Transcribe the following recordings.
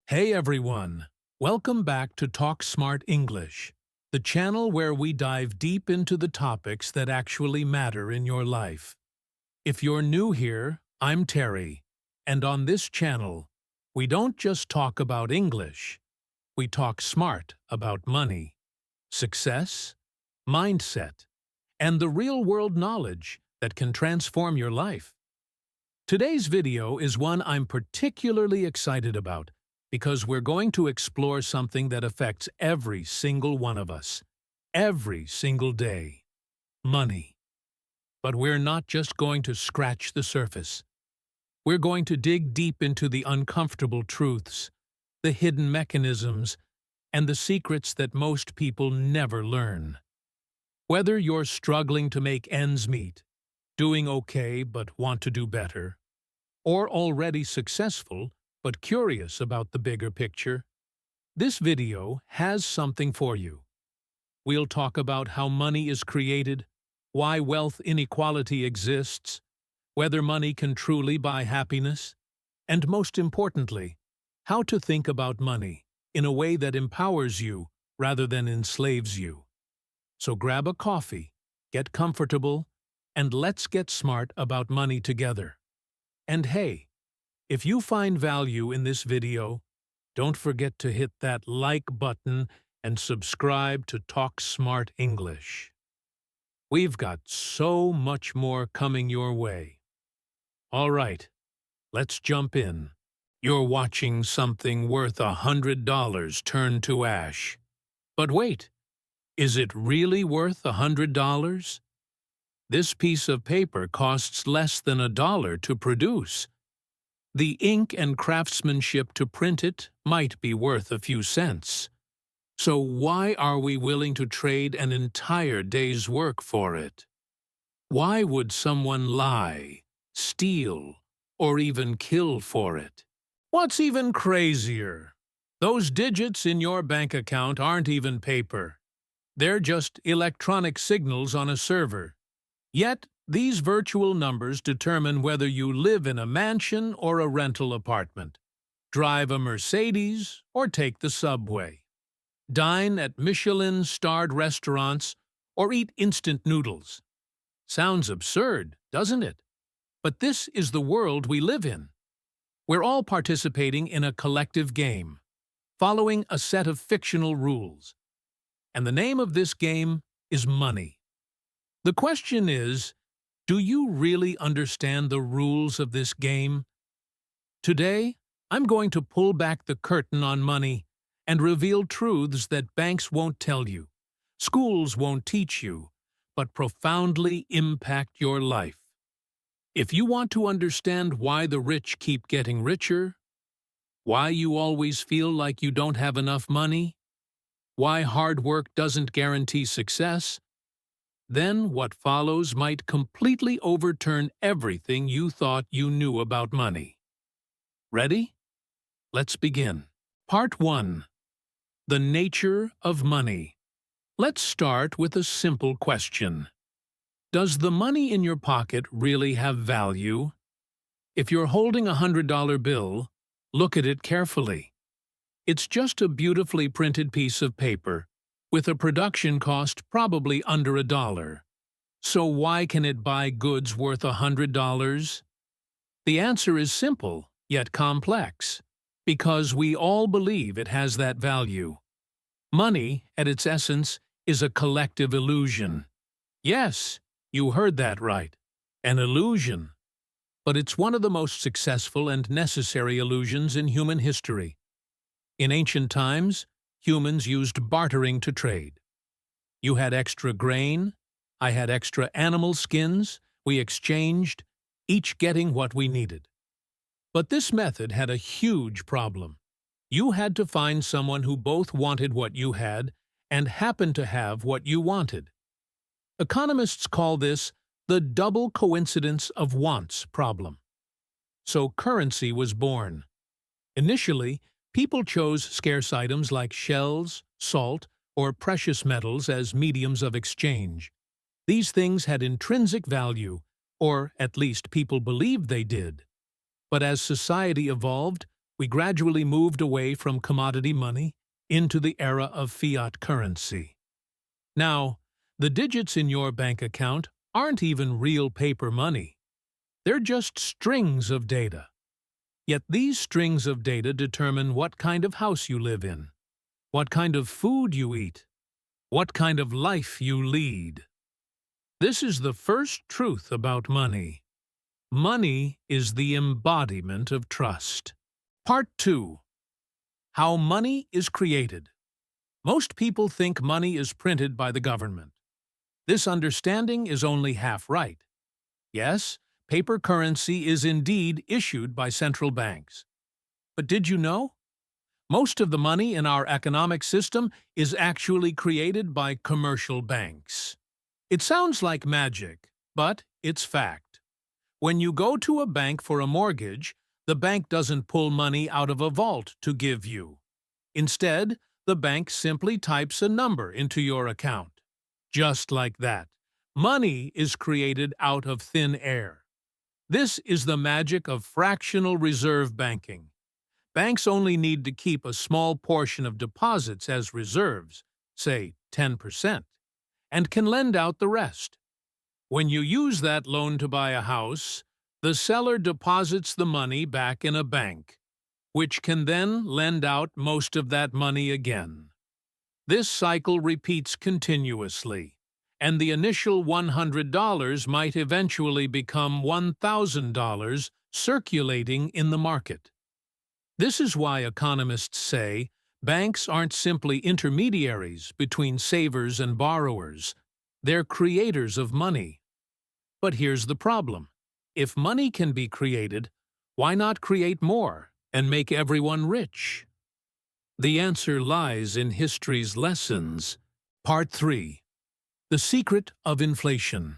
Hey everyone! Welcome back to Talk Smart English, the channel where we dive deep into the topics that actually matter in your life. If you're new here, I'm Terry, and on this channel, we don't just talk about English, we talk smart about money, success, mindset, and the real-world knowledge that can transform your life. Today's video is one I'm particularly excited about, because we're going to explore something that affects every single one of us, every single day: money. But we're not just going to scratch the surface. We're going to dig deep into the uncomfortable truths, the hidden mechanisms, and the secrets that most people never learn. Whether you're struggling to make ends meet, doing okay but want to do better, or already successful but curious about the bigger picture, this video has something for you. We'll talk about how money is created, why wealth inequality exists, whether money can truly buy happiness, and most importantly, how to think about money in a way that empowers you rather than enslaves you. So grab a coffee, get comfortable, and let's get smart about money together. And hey, if you find value in this video, don't forget to hit that like button and subscribe to Talk Smart English. We've got so much more coming your way. All right, let's jump in. You're watching something worth $100 turn to ash. But wait, is it really worth $100? This piece of paper costs less than $1 to produce. The ink and craftsmanship to print it might be worth a few cents. So why are we willing to trade an entire day's work for it? Why would someone lie, steal, or even kill for it? What's even crazier? Those digits in your bank account aren't even paper. They're just electronic signals on a server. Yet, these virtual numbers determine whether you live in a mansion or a rental apartment, drive a Mercedes or take the subway, dine at Michelin-starred restaurants or eat instant noodles. Sounds absurd, doesn't it? But this is the world we live in. We're all participating in a collective game, following a set of fictional rules. And the name of this game is money. The question is, do you really understand the rules of this game? Today, I'm going to pull back the curtain on money and reveal truths that banks won't tell you, schools won't teach you, but profoundly impact your life. If you want to understand why the rich keep getting richer, why you always feel like you don't have enough money, why hard work doesn't guarantee success, then what follows might completely overturn everything you thought you knew about money. Ready? Let's begin. Part 1. The nature of money. Let's start with a simple question. Does the money in your pocket really have value? If you're holding a $100 bill, look at it carefully. It's just a beautifully printed piece of paper, with a production cost probably under $1. So why can it buy goods worth $100? The answer is simple, yet complex, because we all believe it has that value. Money, at its essence, is a collective illusion. Yes, you heard that right, an illusion. But it's one of the most successful and necessary illusions in human history. In ancient times, humans used bartering to trade. You had extra grain, I had extra animal skins, we exchanged, each getting what we needed. But this method had a huge problem. You had to find someone who both wanted what you had and happened to have what you wanted. Economists call this the double coincidence of wants problem. So currency was born. Initially, people chose scarce items like shells, salt, or precious metals as mediums of exchange. These things had intrinsic value, or at least people believed they did. But as society evolved, we gradually moved away from commodity money into the era of fiat currency. Now, the digits in your bank account aren't even real paper money. They're just strings of data. Yet these strings of data determine what kind of house you live in, what kind of food you eat, what kind of life you lead. This is the first truth about money. Money is the embodiment of trust. Part 2. How money is created. Most people think money is printed by the government. This understanding is only half right. Yes, paper currency is indeed issued by central banks. But did you know? Most of the money in our economic system is actually created by commercial banks. It sounds like magic, but it's fact. When you go to a bank for a mortgage, the bank doesn't pull money out of a vault to give you. Instead, the bank simply types a number into your account. Just like that. Money is created out of thin air. This is the magic of fractional reserve banking. Banks only need to keep a small portion of deposits as reserves, say 10%, and can lend out the rest. When you use that loan to buy a house, the seller deposits the money back in a bank, which can then lend out most of that money again. This cycle repeats continuously, and the initial $100 might eventually become $1,000 circulating in the market. This is why economists say banks aren't simply intermediaries between savers and borrowers. They're creators of money. But here's the problem. If money can be created, why not create more and make everyone rich? The answer lies in history's lessons. Part 3. The secret of inflation.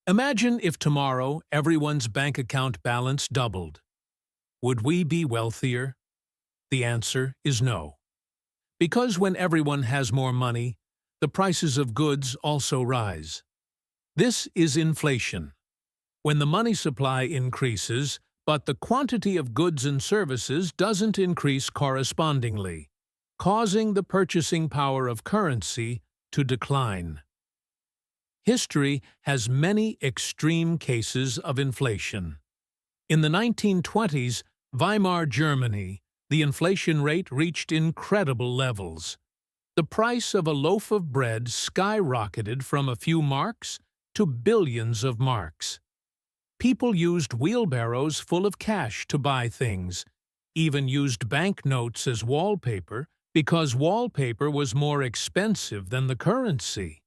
Imagine if tomorrow everyone's bank account balance doubled. Would we be wealthier? The answer is no. Because when everyone has more money, the prices of goods also rise. This is inflation. When the money supply increases, but the quantity of goods and services doesn't increase correspondingly, causing the purchasing power of currency to decline. History has many extreme cases of inflation. In the 1920s, Weimar Germany, the inflation rate reached incredible levels. The price of a loaf of bread skyrocketed from a few marks to billions of marks. People used wheelbarrows full of cash to buy things, even used banknotes as wallpaper because wallpaper was more expensive than the currency.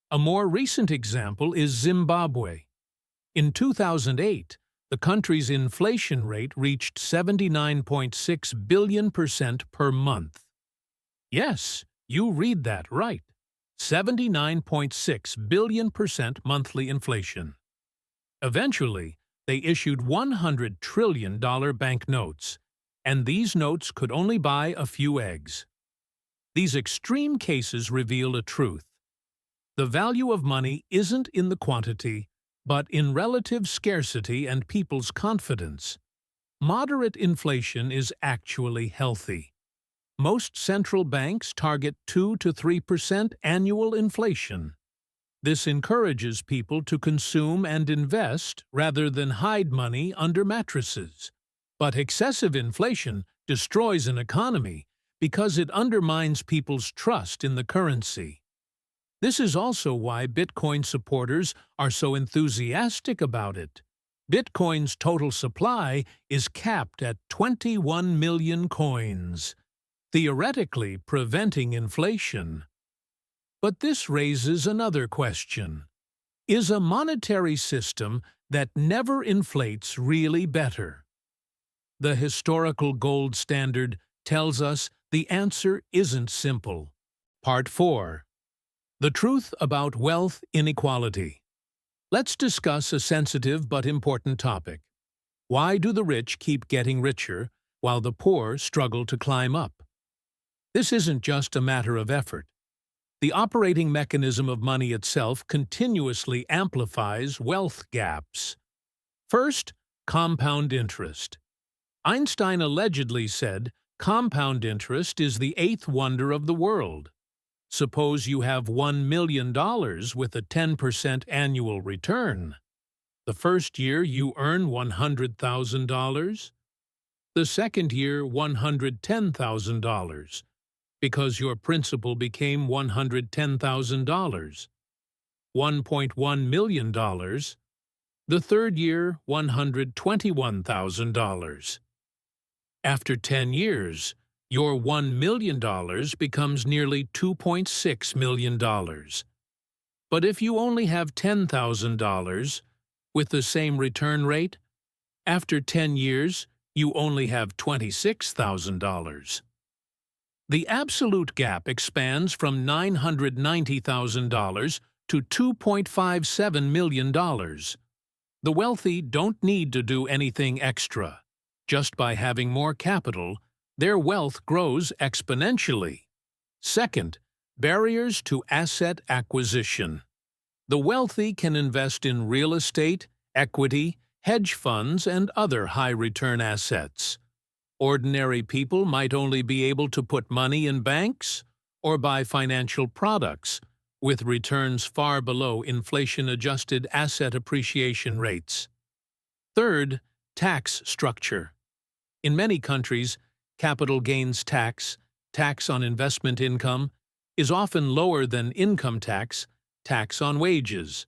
A more recent example is Zimbabwe. In 2008, the country's inflation rate reached 79.6 billion% per month. Yes, you read that right. 79.6 billion% monthly inflation. Eventually, they issued $100 trillion banknotes, and these notes could only buy a few eggs. These extreme cases reveal a truth. The value of money isn't in the quantity, but in relative scarcity and people's confidence. Moderate inflation is actually healthy. Most central banks target 2 to 3% annual inflation. This encourages people to consume and invest rather than hide money under mattresses. But excessive inflation destroys an economy because it undermines people's trust in the currency. This is also why Bitcoin supporters are so enthusiastic about it. Bitcoin's total supply is capped at 21 million coins, theoretically preventing inflation. But this raises another question. Is a monetary system that never inflates really better? The historical gold standard tells us the answer isn't simple. Part 4. The truth about wealth inequality. Let's discuss a sensitive but important topic. Why do the rich keep getting richer while the poor struggle to climb up? This isn't just a matter of effort. The operating mechanism of money itself continuously amplifies wealth gaps. First, compound interest. Einstein allegedly said, "Compound interest is the eighth wonder of the world." Suppose you have $1 million with a 10% annual return. The first year you earn $100,000. The second year $110,000, because your principal became $110,000. $1.1 million. The third year $121,000. After 10 years, your $1 million becomes nearly $2.6 million. But if you only have $10,000, with the same return rate, after 10 years, you only have $26,000. The absolute gap expands from $990,000 to $2.57 million. The wealthy don't need to do anything extra. Just by having more capital, their wealth grows exponentially. Second, barriers to asset acquisition. The wealthy can invest in real estate, equity, hedge funds, and other high-return assets. Ordinary people might only be able to put money in banks or buy financial products, with returns far below inflation-adjusted asset appreciation rates. Third, tax structure. In many countries, capital gains tax, tax on investment income, is often lower than income tax, tax on wages.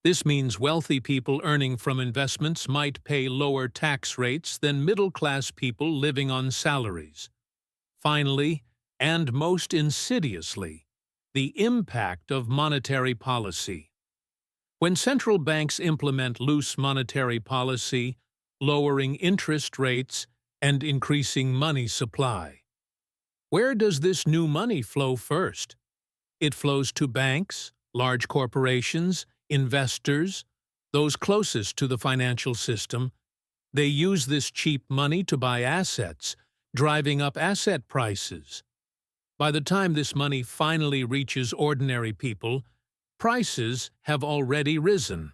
This means wealthy people earning from investments might pay lower tax rates than middle-class people living on salaries. Finally, and most insidiously, the impact of monetary policy. When central banks implement loose monetary policy, lowering interest rates and increasing money supply, where does this new money flow first? It flows to banks, large corporations, investors, those closest to the financial system. They use this cheap money to buy assets, driving up asset prices. By the time this money finally reaches ordinary people, prices have already risen.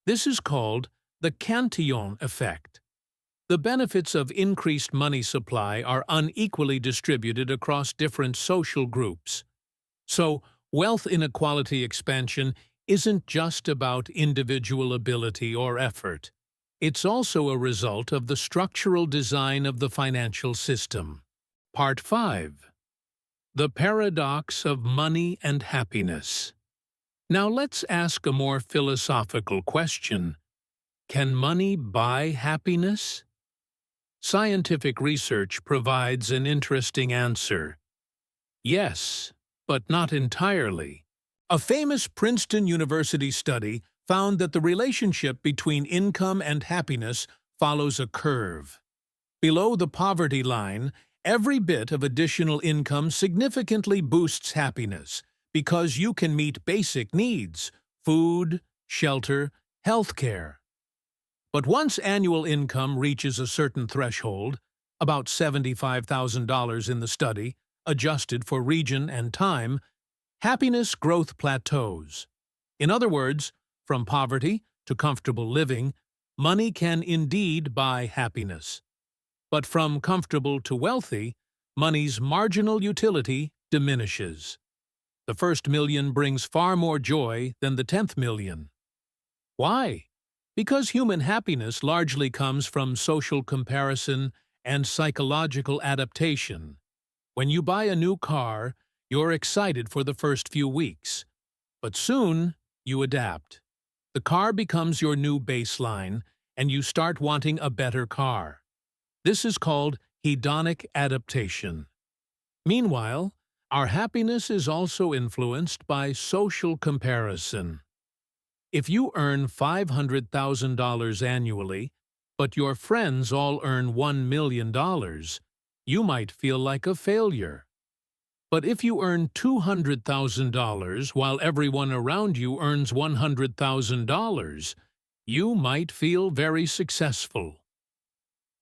This is called the Cantillon effect. The benefits of increased money supply are unequally distributed across different social groups. So, wealth inequality expansion isn't just about individual ability or effort. It's also a result of the structural design of the financial system. Part 5. The Paradox of Money and Happiness. Now let's ask a more philosophical question. Can money buy happiness? Scientific research provides an interesting answer. Yes, but not entirely. A famous Princeton University study found that the relationship between income and happiness follows a curve. Below the poverty line, every bit of additional income significantly boosts happiness because you can meet basic needs: food, shelter, healthcare. But once annual income reaches a certain threshold, about $75,000 in the study, adjusted for region and time, happiness growth plateaus. In other words, from poverty to comfortable living, money can indeed buy happiness. But from comfortable to wealthy, money's marginal utility diminishes. The first million brings far more joy than the 10th million. Why? Because human happiness largely comes from social comparison and psychological adaptation. When you buy a new car, you're excited for the first few weeks. But soon, you adapt. The car becomes your new baseline, and you start wanting a better car. This is called hedonic adaptation. Meanwhile, our happiness is also influenced by social comparison. If you earn $500,000 annually, but your friends all earn $1 million, you might feel like a failure. But if you earn $200,000 while everyone around you earns $100,000, you might feel very successful.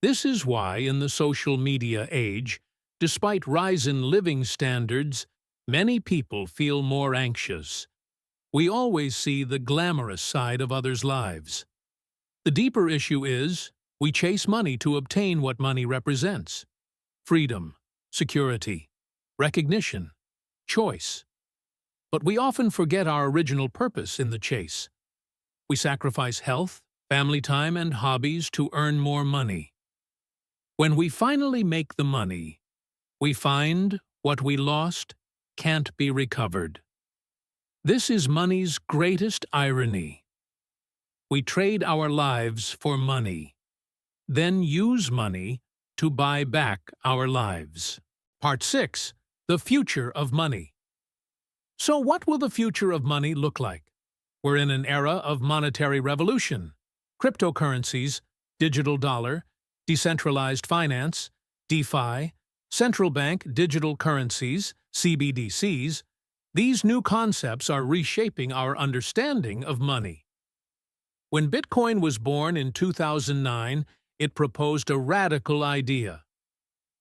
This is why in the social media age, despite rise in living standards, many people feel more anxious. We always see the glamorous side of others' lives. The deeper issue is, We chase money to obtain what money represents: freedom, security, recognition, choice. But we often forget our original purpose in the chase. We sacrifice health, family time, and hobbies to earn more money. When we finally make the money, we find what we lost can't be recovered. This is money's greatest irony. We trade our lives for money, then use money to buy back our lives. Part 6. The Future of Money. So what will the future of money look like? We're in an era of monetary revolution. Cryptocurrencies, digital dollar, decentralized finance, DeFi, central bank digital currencies, CBDCs, these new concepts are reshaping our understanding of money. When Bitcoin was born in 2009, it proposed a radical idea.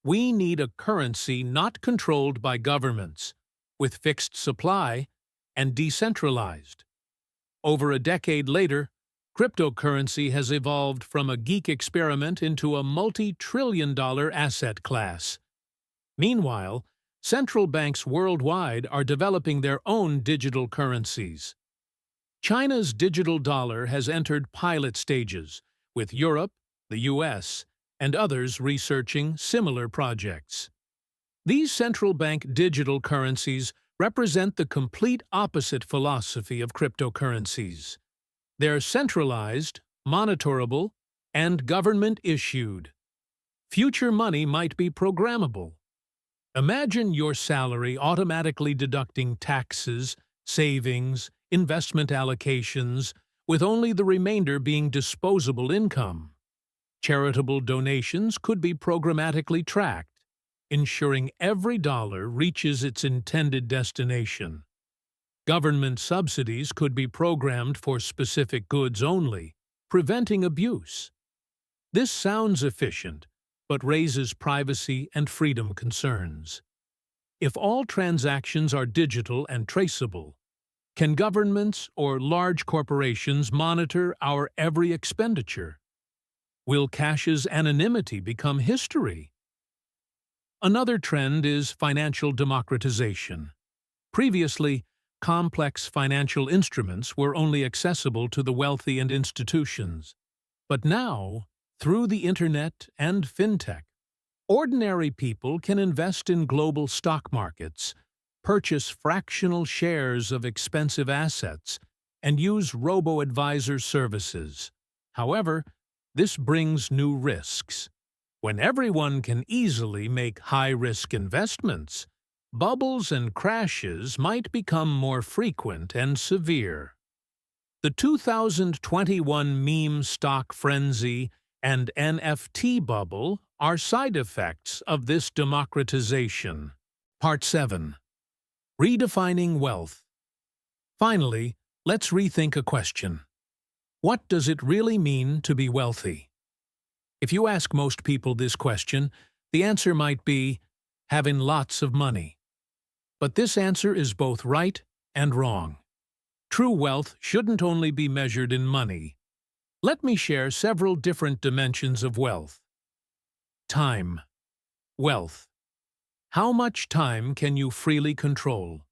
We need a currency not controlled by governments, with fixed supply and decentralized. Over a decade later, cryptocurrency has evolved from a geek experiment into a multi-trillion-dollar asset class. Meanwhile, central banks worldwide are developing their own digital currencies. China's digital dollar has entered pilot stages, with Europe, the US, and others researching similar projects. These central bank digital currencies represent the complete opposite philosophy of cryptocurrencies. They're centralized, monitorable, and government-issued. Future money might be programmable. Imagine your salary automatically deducting taxes, savings, investment allocations, with only the remainder being disposable income. Charitable donations could be programmatically tracked, ensuring every dollar reaches its intended destination. Government subsidies could be programmed for specific goods only, preventing abuse. This sounds efficient, but raises privacy and freedom concerns. If all transactions are digital and traceable, can governments or large corporations monitor our every expenditure? Will cash's anonymity become history? Another trend is financial democratization. Previously, complex financial instruments were only accessible to the wealthy and institutions. But now, through the internet and fintech, ordinary people can invest in global stock markets, purchase fractional shares of expensive assets, and use robo-advisor services. However, this brings new risks. When everyone can easily make high-risk investments, bubbles and crashes might become more frequent and severe. The 2021 meme stock frenzy and NFT bubble are side effects of this democratization. Part 7. Redefining wealth. Finally, let's rethink a question. What does it really mean to be wealthy? If you ask most people this question, the answer might be having lots of money. But this answer is both right and wrong. True wealth shouldn't only be measured in money. Let me share several different dimensions of wealth. Time. Wealth. How much time can you freely control?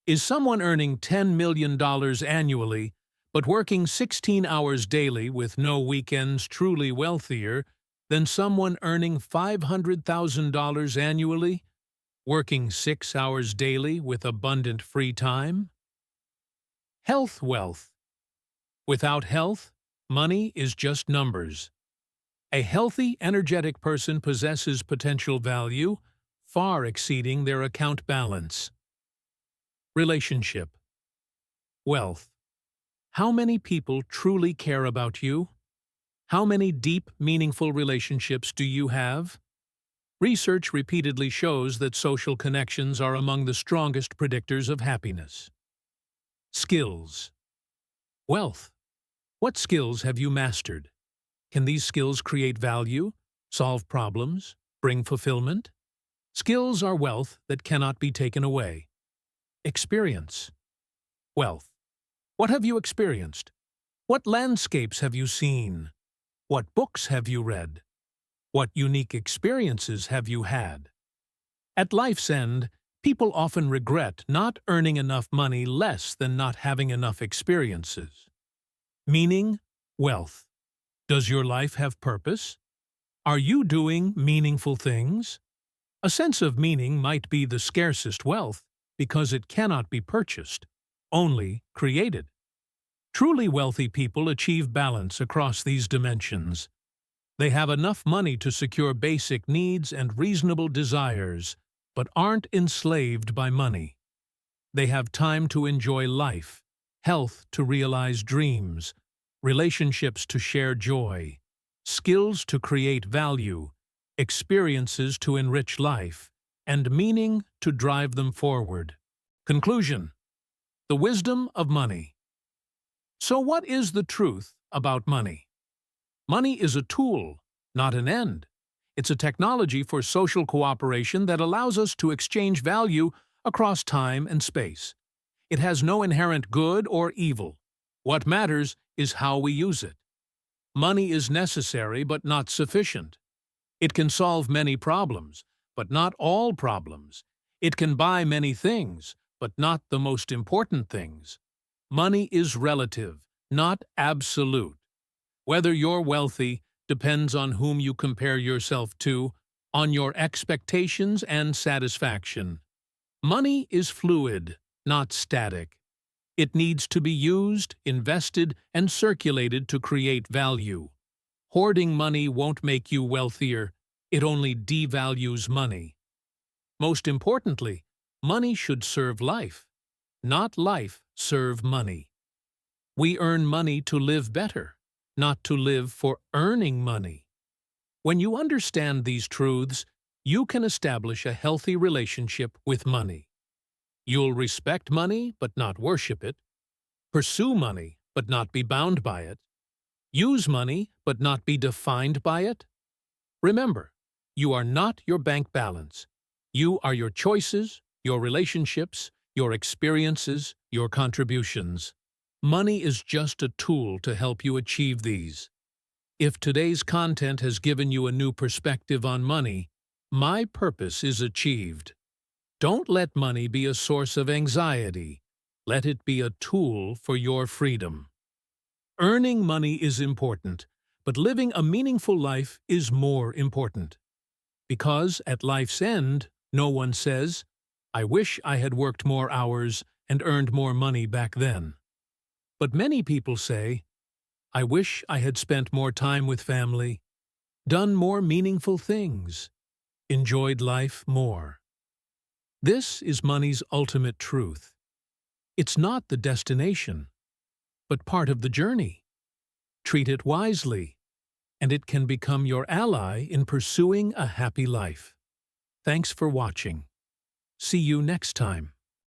Is someone earning $10 million annually, but working 16 hours daily with no weekends truly wealthier than someone earning $500,000 annually, working 6 hours daily with abundant free time? Health wealth. Without health, money is just numbers. A healthy, energetic person possesses potential value, far exceeding their account balance. Relationship. Wealth. How many people truly care about you? How many deep, meaningful relationships do you have? Research repeatedly shows that social connections are among the strongest predictors of happiness. Skills. Wealth. What skills have you mastered? Can these skills create value, solve problems, bring fulfillment? Skills are wealth that cannot be taken away. Experience. Wealth. What have you experienced? What landscapes have you seen? What books have you read? What unique experiences have you had? At life's end, people often regret not earning enough money less than not having enough experiences. Meaning, wealth. Does your life have purpose? Are you doing meaningful things? A sense of meaning might be the scarcest wealth because it cannot be purchased, only created. Truly wealthy people achieve balance across these dimensions. They have enough money to secure basic needs and reasonable desires, but aren't enslaved by money. They have time to enjoy life, health to realize dreams, relationships to share joy, skills to create value, experiences to enrich life, and meaning to drive them forward. Conclusion: the wisdom of money. So what is the truth about money? Money is a tool, not an end. It's a technology for social cooperation that allows us to exchange value across time and space. It has no inherent good or evil. What matters is how we use it. Money is necessary but not sufficient. It can solve many problems, but not all problems. It can buy many things, but not the most important things. Money is relative, not absolute. Whether you're wealthy depends on whom you compare yourself to, on your expectations and satisfaction. Money is fluid, not static. It needs to be used, invested, and circulated to create value. Hoarding money won't make you wealthier, it only devalues money. Most importantly, money should serve life, not life serve money. We earn money to live better, not to live for earning money. When you understand these truths, you can establish a healthy relationship with money. You'll respect money but not worship it, pursue money but not be bound by it, use money but not be defined by it. Remember, you are not your bank balance. You are your choices, your relationships, your experiences, your contributions. Money is just a tool to help you achieve these. If today's content has given you a new perspective on money, my purpose is achieved. Don't let money be a source of anxiety. Let it be a tool for your freedom. Earning money is important, but living a meaningful life is more important. Because at life's end, no one says, "I wish I had worked more hours and earned more money back then." But many people say, "I wish I had spent more time with family, done more meaningful things, enjoyed life more." This is money's ultimate truth. It's not the destination, but part of the journey. Treat it wisely, and it can become your ally in pursuing a happy life. Thanks for watching. See you next time.